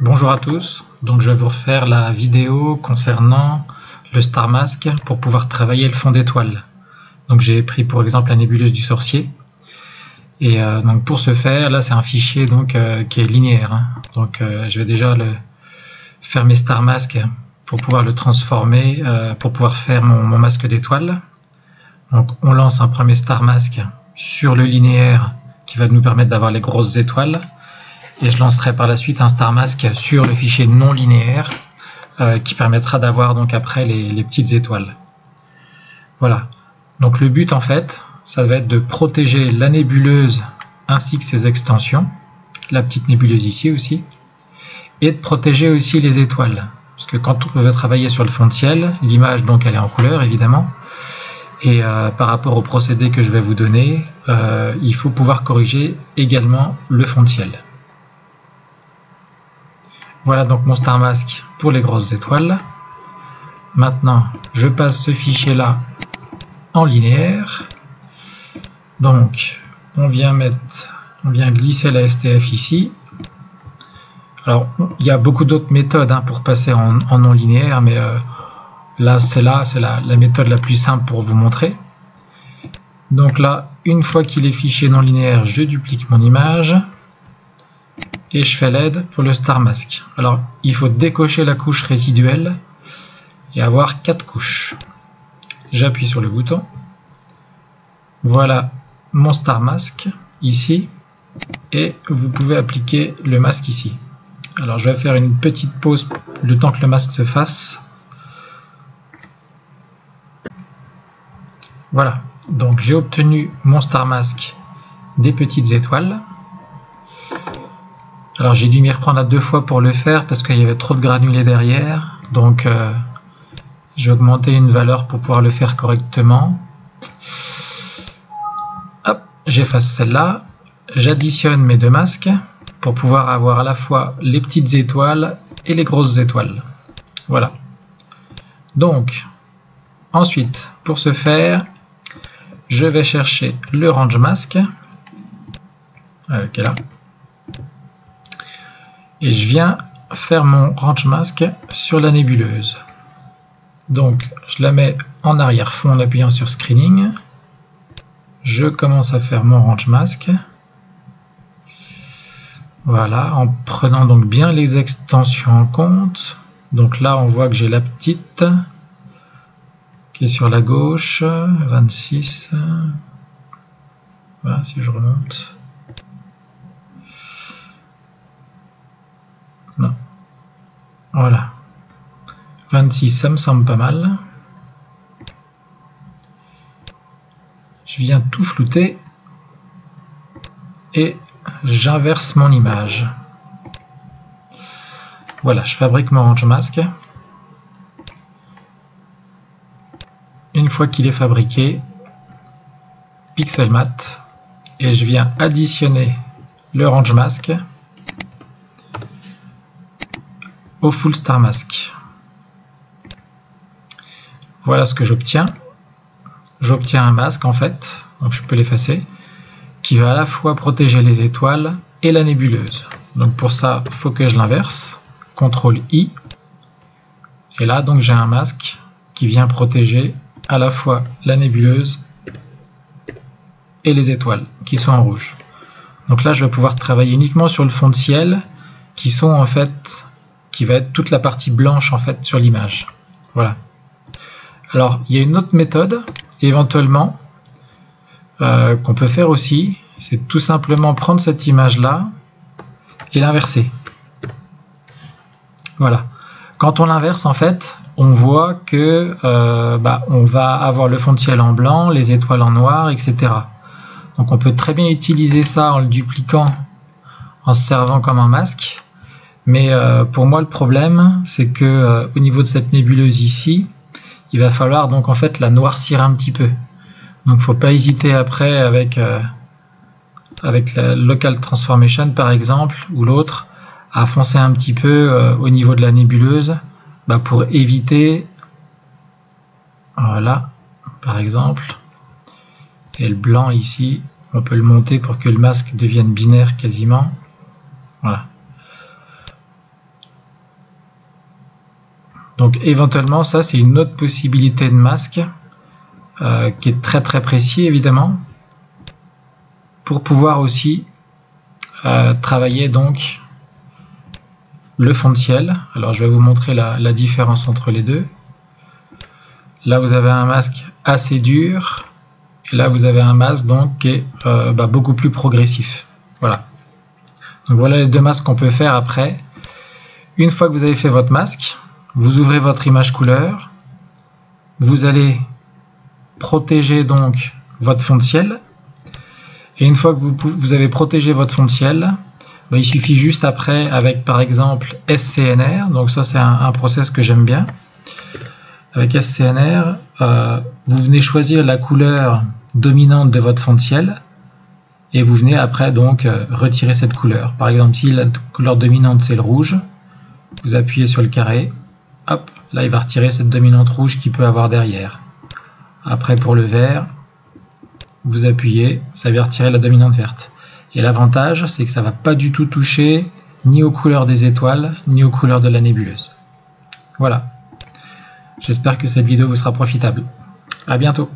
Bonjour à tous, donc je vais vous refaire la vidéo concernant le Star Mask pour pouvoir travailler le fond d'étoile. Donc j'ai pris pour exemple la nébuleuse du sorcier et donc pour ce faire, là c'est un fichier donc qui est linéaire, hein. Donc je vais déjà faire mes Star Mask pour pouvoir le transformer, pour pouvoir faire mon masque d'étoile. Donc on lance un premier Star Mask sur le linéaire qui va nous permettre d'avoir les grosses étoiles. Et je lancerai par la suite un Star Mask sur le fichier non linéaire qui permettra d'avoir donc après les petites étoiles. Voilà. Donc le but en fait, ça va être de protéger la nébuleuse ainsi que ses extensions, la petite nébuleuse ici aussi, et de protéger aussi les étoiles. Parce que quand on veut travailler sur le fond de ciel, l'image donc elle est en couleur évidemment, et par rapport au procédé que je vais vous donner, il faut pouvoir corriger également le fond de ciel. Voilà donc mon Star Mask pour les grosses étoiles. Maintenant, je passe ce fichier-là en linéaire. Donc, on vient glisser la STF ici. Alors, il y a beaucoup d'autres méthodes pour passer en non linéaire, mais là, c'est la méthode la plus simple pour vous montrer. Donc là, une fois qu'il est fichier non linéaire, je duplique mon image. Et je fais l'aide pour le Star Mask. Alors, il faut décocher la couche résiduelle et avoir 4 couches. J'appuie sur le bouton. Voilà mon Star Mask ici. Et vous pouvez appliquer le masque ici. Alors, je vais faire une petite pause le temps que le masque se fasse. Voilà. Donc, j'ai obtenu mon Star Mask des petites étoiles. Alors j'ai dû m'y reprendre à 2 fois pour le faire parce qu'il y avait trop de granulés derrière. Donc j'ai augmenté une valeur pour pouvoir le faire correctement. Hop, j'efface celle-là. J'additionne mes 2 masques pour pouvoir avoir à la fois les petites étoiles et les grosses étoiles. Voilà. Donc ensuite, pour ce faire, je vais chercher le range mask qui est là. Et je viens faire mon range mask sur la nébuleuse. Donc je la mets en arrière-fond en appuyant sur screening. Je commence à faire mon range mask. Voilà, en prenant donc bien les extensions en compte. Donc là on voit que j'ai la petite qui est sur la gauche, 26. Voilà, si je remonte. Non. Voilà. 26, ça me semble pas mal. Je viens tout flouter et j'inverse mon image. Voilà, je fabrique mon range mask. Une fois qu'il est fabriqué, pixel mat, et je viens additionner le range mask au full Star Mask. Voilà ce que j'obtiens. J'obtiens un masque en fait, donc je peux l'effacer, qui va à la fois protéger les étoiles et la nébuleuse. Donc pour ça, il faut que je l'inverse. CTRL I. Et là, donc j'ai un masque qui vient protéger à la fois la nébuleuse et les étoiles qui sont en rouge. Donc là, je vais pouvoir travailler uniquement sur le fond de ciel qui sont en fait qui va être toute la partie blanche en fait sur l'image. Voilà. Alors il y a une autre méthode éventuellement qu'on peut faire aussi, c'est tout simplement prendre cette image là et l'inverser. Voilà. Quand on l'inverse en fait, on voit que on va avoir le fond de ciel en blanc, les étoiles en noir, etc. Donc on peut très bien utiliser ça en le dupliquant, en se servant comme un masque. Mais pour moi le problème c'est que au niveau de cette nébuleuse ici, il va falloir donc en fait la noircir un petit peu. Donc il ne faut pas hésiter après avec la Local Transformation par exemple ou l'autre à foncer un petit peu au niveau de la nébuleuse pour éviter, voilà par exemple, et le blanc ici on peut le monter pour que le masque devienne binaire quasiment. Voilà. Donc éventuellement, ça c'est une autre possibilité de masque qui est très très précis évidemment, pour pouvoir aussi travailler donc le fond de ciel. Alors je vais vous montrer la différence entre les deux. Là vous avez un masque assez dur, et là vous avez un masque donc qui est beaucoup plus progressif. Voilà. Donc voilà les deux masques qu'on peut faire après. Une fois que vous avez fait votre masque, vous ouvrez votre image couleur, vous allez protéger donc votre fond de ciel, et une fois que vous avez protégé votre fond de ciel, il suffit juste après avec par exemple SCNR, donc ça c'est un process que j'aime bien. Avec SCNR, vous venez choisir la couleur dominante de votre fond de ciel, et vous venez après donc retirer cette couleur. Par exemple, si la couleur dominante c'est le rouge, vous appuyez sur le carré, hop, là il va retirer cette dominante rouge qu'il peut avoir derrière. Après pour le vert, vous appuyez, ça va retirer la dominante verte. Et l'avantage, c'est que ça ne va pas du tout toucher ni aux couleurs des étoiles, ni aux couleurs de la nébuleuse. Voilà. J'espère que cette vidéo vous sera profitable. À bientôt.